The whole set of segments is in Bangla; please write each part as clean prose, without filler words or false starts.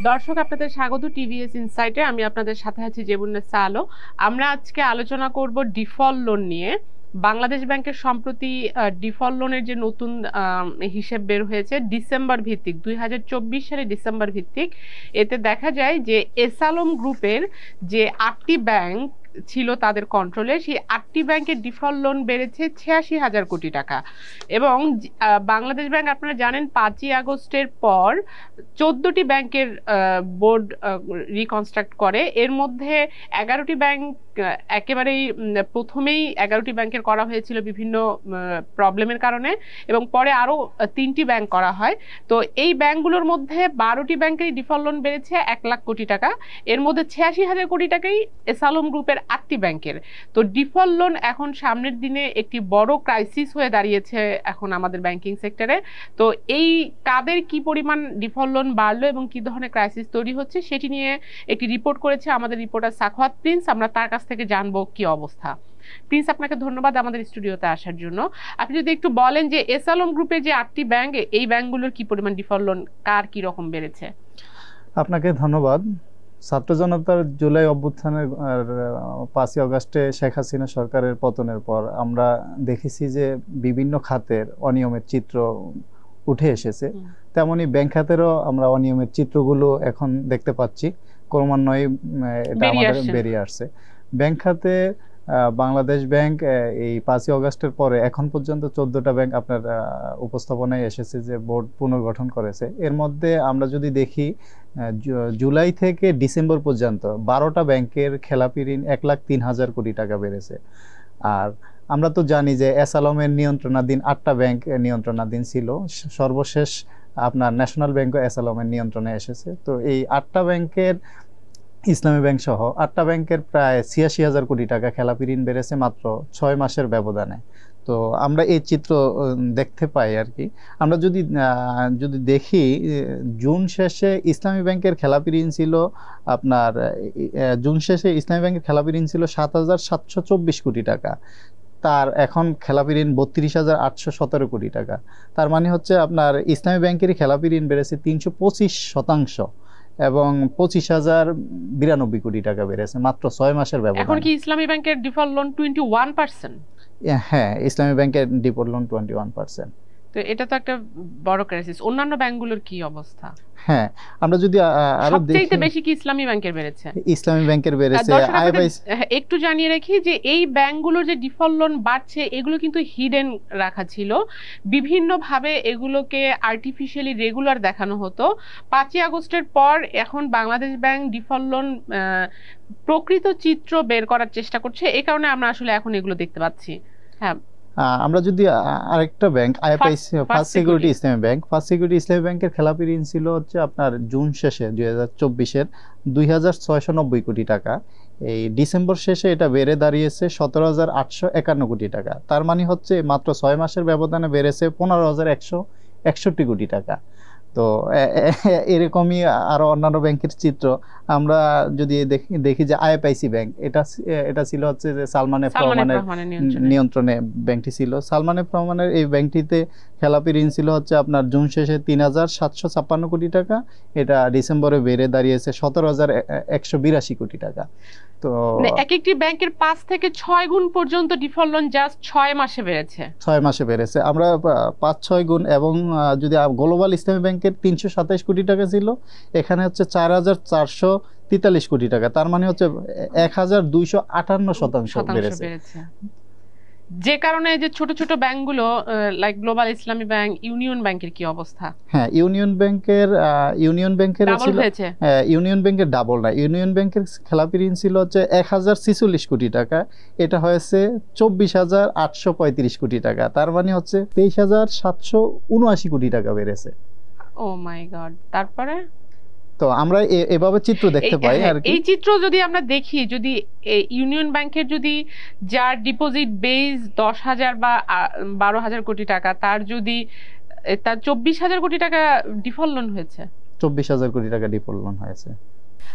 দর্শক আপনাদের স্বাগত টিভিএস ইনসাইটে। আমি আপনাদের সাথে আছি জেবুন্নেসা আলো। আমরা আজকে আলোচনা করব ডিফল্ট লোন নিয়ে। বাংলাদেশ ব্যাংকের সম্প্রতি ডিফল্ট লোনের যে নতুন হিসেব বের হয়েছে ডিসেম্বর ভিত্তিক, 2024 সালে ডিসেম্বর ভিত্তিক। এতে দেখা যায় যে এসালম গ্রুপের যে 8টি ব্যাংক ছিল তাদের কন্ট্রোলে, সেই 8টি ব্যাংকের ডিফল্ট লোন বেড়েছে 86,000 কোটি টাকা। এবং বাংলাদেশ ব্যাংক আপনারা জানেন 5ই আগস্টের পর 14টি ব্যাংকের বোর্ড রিকনস্ট্রাক্ট করে। এর মধ্যে 11টি ব্যাংক একেবারেই প্রথমেই 11টি ব্যাংকের করা হয়েছিল বিভিন্ন প্রবলেমের কারণে, এবং পরে আরও 3টি ব্যাংক করা হয়। তো এই ব্যাংকগুলোর মধ্যে 12টি ব্যাংকেরই ডিফল্ট লোন বেড়েছে 1 লাখ কোটি টাকা। এর মধ্যে 86,000 কোটি টাকাই এসালম গ্রুপের 8টি ব্যাংকের। তো ডিফল্ট লোন এখন সামনের দিনে একটি বড় ক্রাইসিস হয়ে দাঁড়িয়েছে এখন আমাদের ব্যাংকিং সেক্টরে। তো এই কাদের কি পরিমাণ ডিফল্ট লোন বাড়লো এবং কি ধরনের ক্রাইসিস তৈরি হচ্ছে সেটি নিয়ে একটি রিপোর্ট করেছে আমাদের রিপোর্টার সাখাওয়াত প্রিন্স। আমরা তার কাছ থেকে জানবো কি অবস্থা। প্রিন্স, আপনাকে ধন্যবাদ আমাদের স্টুডিওতে আসার জন্য। আপনি যদি একটু বলেন যে এসালম গ্রুপের যে 8টি ব্যাংক, এই ব্যাংকগুলোর কি পরিমাণ ডিফল্ট লোন কার কি রকম বেড়েছে? আপনাকে ধন্যবাদ। ছাত্র জনতার জুলাই অভ্যুত্থানের 5ই আগস্টে শেখ হাসিনা সরকারের পতনের পর আমরা দেখেছি যে বিভিন্ন খাতের অনিয়মের চিত্র উঠে এসেছে। তেমনি ব্যাংক খাতেরও আমরা অনিয়মের চিত্রগুলো এখন দেখতে পাচ্ছি, ক্রমান্বয়ে এটা আমাদের বেরিয়ে আসছে। ব্যাংক খাতে বাংলাদেশ ব্যাংক এই 5ই আগস্টের পরে এখন পর্যন্ত 14টা ব্যাংক আপনার উপস্থাপনায় এসেছে যে বোর্ড পুনর্গঠন করেছে। এর মধ্যে আমরা যদি দেখি জুলাই থেকে ডিসেম্বর পর্যন্ত 12টা ব্যাংকের খেলাপি ঋণ 1,03,000 কোটি টাকা বেড়েছে। আর আমরা তো জানি যে এসালমের নিয়ন্ত্রণাধীন 8টা ব্যাংক নিয়ন্ত্রণাধীন ছিল, সর্বশেষ আপনার ন্যাশনাল ব্যাংকও এসালমের নিয়ন্ত্রণে এসেছে। তো এই 8টা ব্যাংকের, ইসলামী ব্যাংক সহ 8টা ব্যাংকের প্রায় 86,000 কোটি টাকা খেলাপি ঋণ বেড়েছে মাত্র 6 মাসের ব্যবধানে। তো আমরা এই চিত্র দেখতে পাই আর কি। আমরা যদি দেখি জুন শেষে ইসলামী ব্যাংকের খেলাপি ঋণ ছিল আপনার জুন শেষে ইসলামী ব্যাংকের খেলাপি ঋণ ছিল 7,724 কোটি টাকা। তার এখন খেলাপি ঋণ 32,817 কোটি টাকা। তার মানে হচ্ছে আপনার ইসলামী ব্যাংকেরই খেলাপি ঋণ বেড়েছে 325% এবং 25,092 কোটি টাকা বেড়েছে মাত্র 6 মাসের ব্যবধানে। এখন কি ইসলামী ব্যাংকের ডিফল্ট লোন 21%? হ্যাঁ, ইসলামী ব্যাংকের ডিফল্ট লোন 21%। তো এটা তো একটা বড় ক্রাইসিস। অন্যান্য ব্যাংকগুলোর কি অবস্থা? হ্যাঁ, আমরা যদি আরো দেখি সবচেয়ে বেশি কি ইসলামী ব্যাংকের বেড়েছে? ইসলামী ব্যাংকের বেড়েছে। একটু জানিয়ে রাখি যে এই ব্যাংকগুলোর যে ডিফল্ট লোন বাড়ছে এগুলো কিন্তু হিডেন রাখা ছিল, বিভিন্ন ভাবে এগুলোকে আর্টিফিশিয়ালি রেগুলার দেখানো হতো। 5ই আগস্টের পর এখন বাংলাদেশ ব্যাংক ডিফল্ট লোন প্রকৃত চিত্র বের করার চেষ্টা করছে, এই কারণে আমরা আসলে এখন এগুলো দেখতে পাচ্ছি। হ্যাঁ, আমরা যদি আরেকটা ব্যাংক ফার্স্ট সিকিউরিটি ইসলামী ব্যাংক, ফার্স্ট সিকিউরিটি ইসলামী ব্যাংকের খেলাপি ঋণ ছিল হচ্ছে আপনার জুন শেষে 2024-এর 2,690 কোটি টাকা। এই ডিসেম্বর শেষে এটা বেড়ে দাঁড়িয়েছে 17,851 কোটি টাকা। তার মানে হচ্ছে মাত্র 6 মাসের ব্যবধানে বেড়েছে 15,161 কোটি টাকা। তো এরকমই আরো অন্যান্য ব্যাংকের চিত্র আমরা যদি দেখি যে আইএফআইসি ব্যাংক, এটা ছিল হচ্ছে যে সালমান এফ রহমানের নিয়ন্ত্রণে ব্যাংকটি ছিল। সালমান এফ রহমানের এই ব্যাংকটিতে খেলাপি ঋণ ছিল হচ্ছে আপনার জুন শেষে 3,756 কোটি টাকা, এটা ডিসেম্বরে বেড়ে দাঁড়িয়েছে 17,182 কোটি টাকা। তো এক একটি ব্যাংকের 5 থেকে 6 গুণ পর্যন্ত ডিফল্ট লোন জাস্ট 6 মাসে বেড়েছে। 6 মাসে বেড়েছে। আমরা 5-6 গুণ। এবং যদি গ্লোবাল ইসলামী ব্যাংকের 327 কোটি টাকা ছিল, এখানে হচ্ছে 4,443 কোটি টাকা। তার মানে হচ্ছে 1,258% বেড়েছে। যে কারণে যে ছোট ছোট ব্যাংকগুলো লাইক গ্লোবাল ইসলামী ব্যাংক, ইউনিয়ন ব্যাংকের কি অবস্থা? হ্যাঁ, ইউনিয়ন ব্যাংকের ইউনিয়ন ব্যাংকের ডাবল না, ইউনিয়ন ব্যাংকের খেলাপি ঋণ ছিল হচ্ছে 1,046 কোটি টাকা, এটা হয়েছে 24,835 কোটি টাকা। তার মানে হচ্ছে 23,779 কোটি টাকা বেড়েছে। ও মাই গড। তারপরে তো আমরা এভাবে চিত্র দেখতে পাই আর কি। এই চিত্র যদি আমরা দেখি, যদি ইউনিয়ন ব্যাংকের যদি যার ডিপোজিট বেস 10,000 বা 12,000 কোটি টাকা, তার 24,000 কোটি টাকা ডিফল্ট লোন হয়েছে। 24,000 কোটি টাকা ডিফল্ট লোন হয়েছে।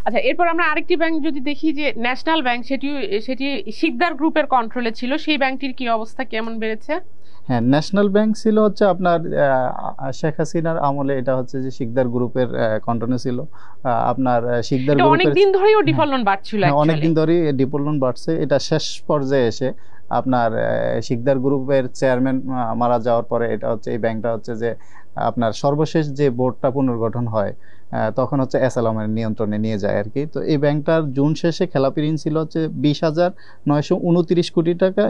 আচ্ছা, এরপর আমরা আরেকটি ব্যাংক যদি দেখি যে ন্যাশনাল ব্যাংক, সেটি শিকদার গ্রুপের কন্ট্রোলে ছিল, সেই ব্যাংকটির কি অবস্থা, কেমন বেড়েছে? হ্যাঁ, ন্যাশনাল ব্যাংক ছিল হচ্ছে আপনার শেখ হাসিনার আমলে, এটা হচ্ছে যে শিকদার গ্রুপের কন্ট্রোলে ছিল। আপনার শিকদার এটা অনেক গ্রুপের দিন ধরেই ডিফল্ট লোন বাড়ছিল হ্যাঁ, অ্যাকচুয়ালি। অনেকদিন ধরেই ডিফল্ট লোন বাড়ছে। এটা শেষ পর্যায়ে এসে আপনার শিকদার গ্রুপের চেয়ারম্যান মারা যাওয়ার পরে এটা হচ্ছে এই ব্যাংকটা হচ্ছে যে আপনার সর্বশেষ যে বোর্ডটা পুনর্গঠন হয় তখন হচ্ছে এসএলএমের নিয়ন্ত্রণে নিয়ে যায় আর কি। তো এই ব্যাংকটার জুন শেষে খেলাপি ঋণ ছিল হচ্ছে 20,929 কোটি টাকা,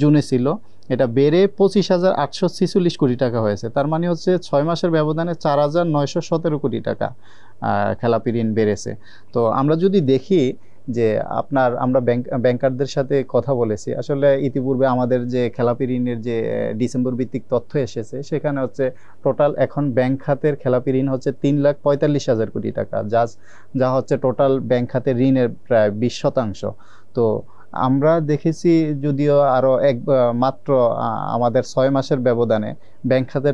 জুনে ছিল। এটা বেড়ে 25,846 কোটি টাকা হয়েছে। তার মানে হচ্ছে 6 মাসের ব্যবধানে 4,917 কোটি টাকা খেলাপি ঋণ বেড়েছে। তো আমরা যদি দেখি যে আমরা ব্যাংকারদের সাথে কথা বলেছি, আসলে ইতিপূর্বে আমাদের যে খেলাপি ঋণের যে ডিসেম্বর ভিত্তিক তথ্য এসেছে সেখানে হচ্ছে টোটাল এখন ব্যাংক খাতের খেলাপি ঋণ হচ্ছে 3,45,000 কোটি টাকা, যা হচ্ছে টোটাল ব্যাংক খাতের ঋণের প্রায় 20%। তো আমরা দেখেছি যদিও আরও মাত্র আমাদের 6 মাসের ব্যবধানে ব্যাংক খাতে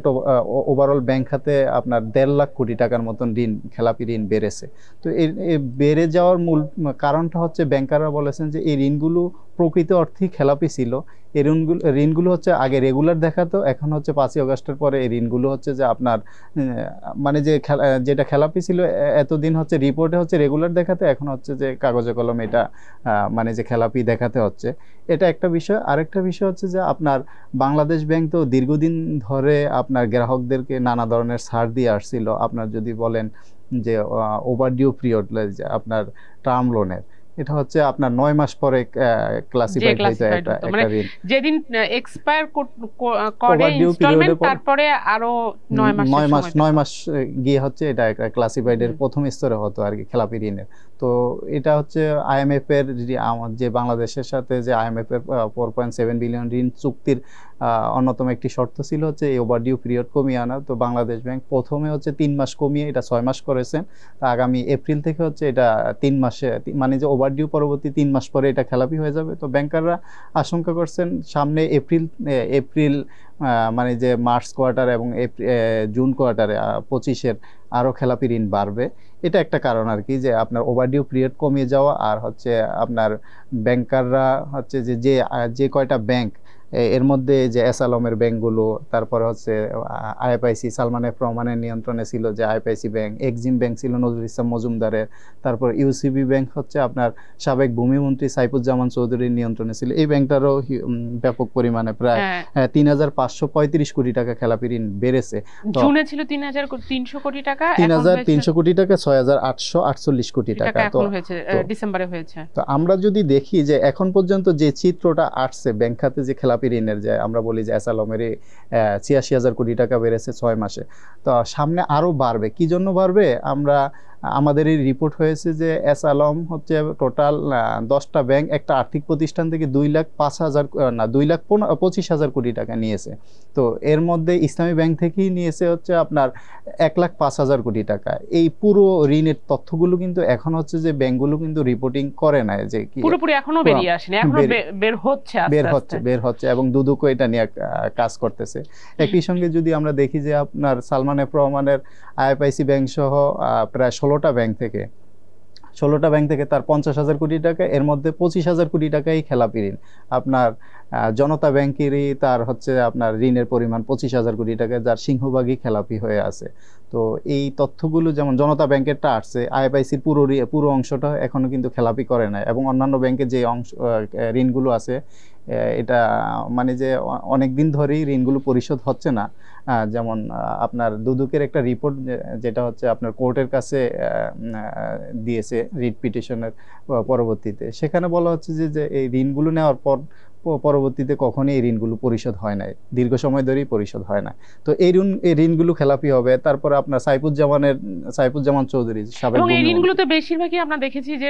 ওভারঅল ব্যাংক খাতে আপনার 1.5 লাখ কোটি টাকার মতন খেলাপি ঋণ বেড়েছে। তো এই বেড়ে যাওয়ার মূল কারণটা হচ্ছে ব্যাংকাররা বলেছেন যে এই ঋণগুলো প্রকৃত অর্থেই খেলাপি ছিল। এই ঋণগুলো হচ্ছে আগে রেগুলার দেখাতো, এখন হচ্ছে 5ই আগস্টের পরে এই ঋণগুলো হচ্ছে যে আপনার মানে যেটা খেলাপি ছিল এতদিন হচ্ছে রিপোর্টে হচ্ছে রেগুলার দেখাতে, এখন হচ্ছে যে কাগজে কলমে এটা মানে যে খেলাপি দেখাতে হচ্ছে। এটা একটা বিষয়। আরেকটা বিষয় হচ্ছে যে আপনার বাংলাদেশ ব্যাংক তো দীর্ঘদিন ধরে আপনার গ্রাহকদেরকে নানা ধরনের ছাড় দিয়ে আসছিল। আপনার যদি বলেন যে ওভারডিউ পিরিয়ড আপনার টার্ম লোনের, এটা হচ্ছে আপনার 9 মাস পরে ক্লাসিফাইড হইতো একটা ঋণ, যেদিন এক্সপায়ার করে ইনস্টলমেন্ট তারপরে আরো 9 মাস গিয়ে হচ্ছে এটা একটা ক্লাসিফাইডের প্রথম স্তরে হতো আর কি খেলাপি ঋণের। তো এটা হচ্ছে আইএমএফ এর যে বাংলাদেশের সাথে যে আইএমএফ এর 4.7 বিলিয়ন ঋণ চুক্তির অন্যতম একটি শর্ত ছিল হচ্ছে এই ওভারডিউ পিরিয়ড কমিয়ে আনা। তো বাংলাদেশ ব্যাংক প্রথমে হচ্ছে 3 মাস কমিয়ে এটা 6 মাস করেছেন। আগামী এপ্রিল থেকে হচ্ছে এটা 3 মাসে, মানে যে ওভারডিউ পরবর্তী 3 মাস পরে এটা খেলাপি হয়ে যাবে। তো ব্যাংকাররা আশঙ্কা করছেন সামনে এপ্রিল মানে যে মার্চ কোয়ার্টার এবং জুন কোয়ার্টারে 25-এর আরও খেলাপি ঋণ বাড়বে। এটা একটা কারণ আর কি, যে আপনার ওভারডিউ পিরিয়ড কমিয়ে যাওয়া, আর হচ্ছে আপনার ব্যাংকাররা হচ্ছে যে কয়টা ব্যাংক এর মধ্যে যে এসআলমের ব্যাংকগুলো, তারপরে হচ্ছে আইএফআইসি সালমান এফ রহমানের নিয়ন্ত্রণে ছিল যে আইএফআইসি ব্যাংক, এক্সিম ব্যাংক ছিল নজরুল ইসলাম মজুমদারের, তারপর ইউসিবি ব্যাংক হচ্ছে আপনার সাবেক ভূমিমন্ত্রী সাইফুজ্জামান চৌধুরীর নিয়ন্ত্রণে ছিল। এই ব্যাংকটারও ব্যাপক পরিমাণে প্রায় 3,535 কোটি টাকা খেলাপি ঋণ বেড়েছে। জুনে ছিল 3,300 কোটি টাকা, 3,300 কোটি টাকা, 6,848 কোটি টাকা এখন হয়েছে ডিসেম্বরে হয়েছে। তো আমরা যদি দেখি যে এখন পর্যন্ত যে চিত্রটা আসছে ব্যাংক খাতে যে খেলাপি ঋণের, যে আমরা বলি যে এসআলমের 86,000 কোটি টাকা বেড়েছে 6 মাসে, তো সামনে আরো বাড়বে। কি জন্য বাড়বে? আমাদের এই রিপোর্ট হয়েছে যে এসআলম হচ্ছে টোটাল 10টা ব্যাংক একটা আর্থিক প্রতিষ্ঠান থেকে 2,25,000 কোটি টাকা নিয়েছে। তো এর মধ্যে ইসলামী ব্যাংক থেকেই নিয়েছে হচ্ছে আপনার 1,05,000 কোটি টাকা। এই পুরো ঋণের তথ্যগুলো কিন্তু এখন হচ্ছে যে ব্যাংকগুলো কিন্তু রিপোর্টিং করে নাই, যে কি পুরোপুরি এখনো বেরিয়ে আসেনি, এখনো বের হচ্ছে এবং দুদকও এটা নিয়ে কাজ করতেছে। একই সঙ্গে যদি আমরা দেখি যে আপনার সালমান এফ রহমানের আইএফআইসি ব্যাংক সহ প্রায় 16টা ব্যাংক থেকে তার 50,000 কোটি টাকা, এর মধ্যে 25,000 কোটি টাকাই খেলাপি ঋণ। আপনার জনতা ব্যাংকেরই তার হচ্ছে আপনার ঋণের পরিমাণ 25,000 কোটি টাকা, যার সিংহভাগই খেলাপি হয়ে আছে। তো এই তথ্যগুলো যেমন জনতা ব্যাংকেরটা আসছে, আইএফআইসির পুরো অংশটা এখনো কিন্তু খেলাপি করে নাই, এবং অন্যান্য ব্যাংকের যে ঋণগুলো আছে এটা মানে যে অনেক দিন ধরেই ঋণগুলো পরিশোধ হচ্ছে না। যেমন আপনার দুদকের একটা রিপোর্ট যেটা হচ্ছে আপনার কোর্টের কাছে দিয়েছে রিট পিটিশনের পরবর্তীতে, সেখানে বলা হচ্ছে যে এই ঋণগুলো নেওয়ার পরবর্তীতে কখনোই এই ঋণগুলো পরিশোধ হয় নাই, দীর্ঘ সময় ধরেই পরিশোধ হয় না। তো এই ঋণগুলো খেলাপি হবে। তারপরে আপনার সাইফুজ্জামান চৌধুরী সাবেক, এবং এই ঋণগুলোতে বেশিরভাগই আমরা দেখেছি যে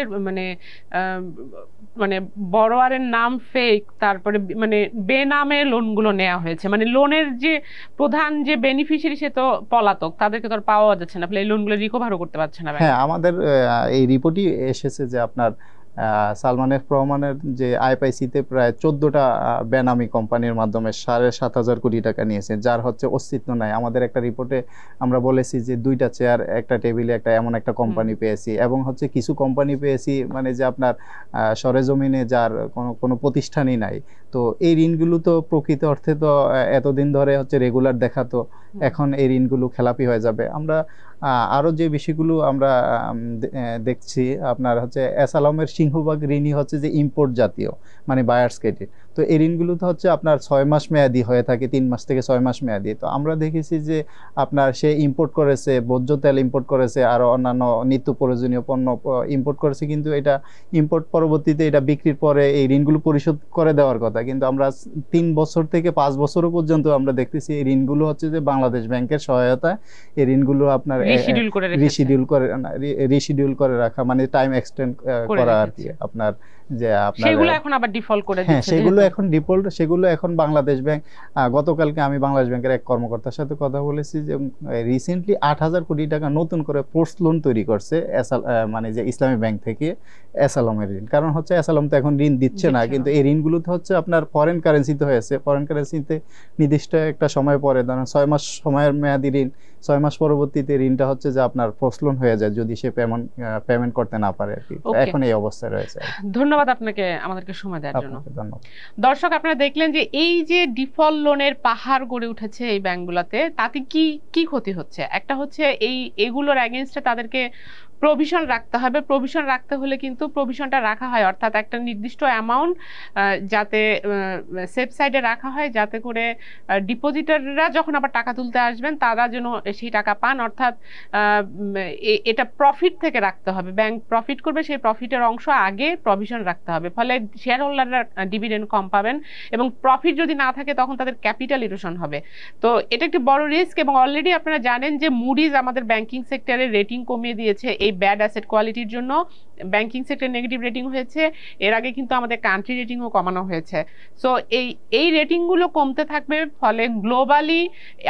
মানে বড়োয়ারের নাম ফেক, তারপরে মানে বেনামে লোনগুলো নেওয়া হয়েছে, মানে লোনের যে প্রধান যে বেনিফিশিয়ারি সে তো পলাতক, তাদেরকে তো আর পাওয়া যাচ্ছে না, এই লোনগুলো রিকভারও করতে পারছে না। হ্যাঁ, আমাদের এই রিপোর্টই এসেছে যে আপনার সালমান এফ রহমানের যে আইপিসিতে প্রায় 14টা বেনামি কোম্পানির মাধ্যমে 7,500 কোটি টাকা নিয়েছে, যার হচ্ছে অস্তিত্ব নাই। আমাদের একটা রিপোর্টে আমরা বলেছি যে 2টা চেয়ার একটা টেবিলে একটা এমন একটা কোম্পানি পেয়েছি, এবং হচ্ছে কিছু কোম্পানি পেয়েছি মানে যে আপনার সরেজমিনে যার কোনো প্রতিষ্ঠানই নাই। তো এই ঋণগুলো তো প্রকৃত অর্থে তো এতদিন ধরে হচ্ছে রেগুলার দেখাতো, এখন এই ঋণগুলো খেলাপি হয়ে যাবে। আমরা আরো যে বিষয়গুলো আমরা দেখছি আপনার হচ্ছে এস আলমের সিংহভাগ ঋণই হচ্ছে যে ইম্পোর্ট জাতীয়, মানে বায়ার্স ক্রেডিট। তো এই ঋণগুলো তো হচ্ছে আপনার 6 মাস মেয়াদি হয়ে থাকে, 3 মাস থেকে 6 মাস মেয়াদি। তো আমরা দেখেছি যে আপনার সে ইম্পোর্ট করেছে, ভোজ্য তেল ইম্পোর্ট করেছে, আরো অন্যান্য নিত্য প্রয়োজনীয় পণ্য ইম্পোর্ট করেছে, কিন্তু এটা ইম্পোর্ট পরবর্তীতে এটা বিক্রির পরে এই ঋণগুলো পরিশোধ করে দেওয়ার কথা, কিন্তু আমরা 3 বছর থেকে 5 বছরও পর্যন্ত আমরা দেখতেছি এই ঋণগুলো হচ্ছে যে বাংলাদেশ ব্যাংকের সহায়তায় এই ঋণগুলো আপনার রিশিডিউল করে রাখা, মানে টাইম এক্সটেন্ড করা আর কি আপনার, যে আপনার সেগুলো এখন আবার ডিফল্ট করে দিচ্ছে। হ্যাঁ, সেগুলো এখন ডিফল্ট, সেগুলো এখন বাংলাদেশ ব্যাংক। গতকালকে আমি বাংলাদেশ ব্যাংকের এক কর্মকর্তার সাথে কথা বলেছি যে রিসেন্টলি 8,000 কোটি টাকা নতুন করে পোস্ট লোন তৈরি করছে মানে যে ইসলামী ব্যাংক থেকে এস আলমের ঋণ। কারণ হচ্ছে এস আলম তো এখন ঋণ দিচ্ছে না, কিন্তু এই ঋণগুলোতে হচ্ছে আপনার ফরেন কারেন্সিতে হয়েছে। ফরেন কারেন্সিতে নির্দিষ্ট একটা সময় পরে, ধরেন 6 মাস সময়ের মেয়াদি ঋণ, 6 মাস পরবর্তীতে ঋণটা হচ্ছে যে আপনার পোস্ট লোন হয়ে যায় যদি সে পেমেন্ট করতে না পারে আর কি। এখন এই অবস্থায় রয়েছে। ধন্যবাদ আপনাকে আমাদেরকে সময় দেওয়ার জন্য। ধন্যবাদ। দর্শক, আপনারা দেখলেন যে এই যে ডিফল্ট লোনের পাহাড় গড়ে উঠেছে এই ব্যাংকগুলোতে, তাতে কি কি ক্ষতি হচ্ছে। একটা হচ্ছে এগুলোর এগেইনস্টে তাদেরকে প্রভিশন রাখতে হবে। প্রভিশন রাখতে হলে কিন্তু প্রভিশনটা রাখা হয়, অর্থাৎ একটা নির্দিষ্ট অ্যামাউন্ট যাতে সেফ সাইডে রাখা হয়, যাতে করে ডিপোজিটাররা যখন আবার টাকা তুলতে আসবেন তারা যেন সেই টাকা পান। অর্থাৎ এটা প্রফিট থেকে রাখতে হবে, ব্যাংক প্রফিট করবে, সেই প্রফিটের অংশ আগে প্রভিশন রাখতে হবে, ফলে শেয়ার হোল্ডাররা ডিভিডেন্ড কম পাবেন, এবং প্রফিট যদি না থাকে তখন তাদের ক্যাপিটাল ইরোশন হবে। তো এটা একটি বড় রিস্ক, এবং অলরেডি আপনারা জানেন যে মুডিজ আমাদের ব্যাংকিং সেক্টরের রেটিং কমিয়ে দিয়েছে এই ব্যাড অ্যাসেট কোয়ালিটির জন্য। ব্যাংকিং সেক্টর নেগেটিভ রেটিং হয়েছে, এর আগে কিন্তু আমাদের কান্ট্রি রেটিংও কমানো হয়েছে। সো এই রেটিংগুলো কমতে থাকবে, ফলে গ্লোবালি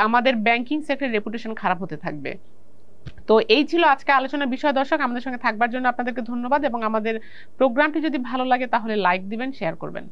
আমাদের ব্যাংকিং সেক্টরের রেপুটেশন খারাপ হতে থাকবে। তো এই ছিল আজকে আলোচনার বিষয়। দর্শক, আমাদের সঙ্গে থাকবার জন্য আপনাদেরকে ধন্যবাদ, এবং আমাদের প্রোগ্রামটি যদি ভালো লাগে তাহলে লাইক দিবেন, শেয়ার করবেন।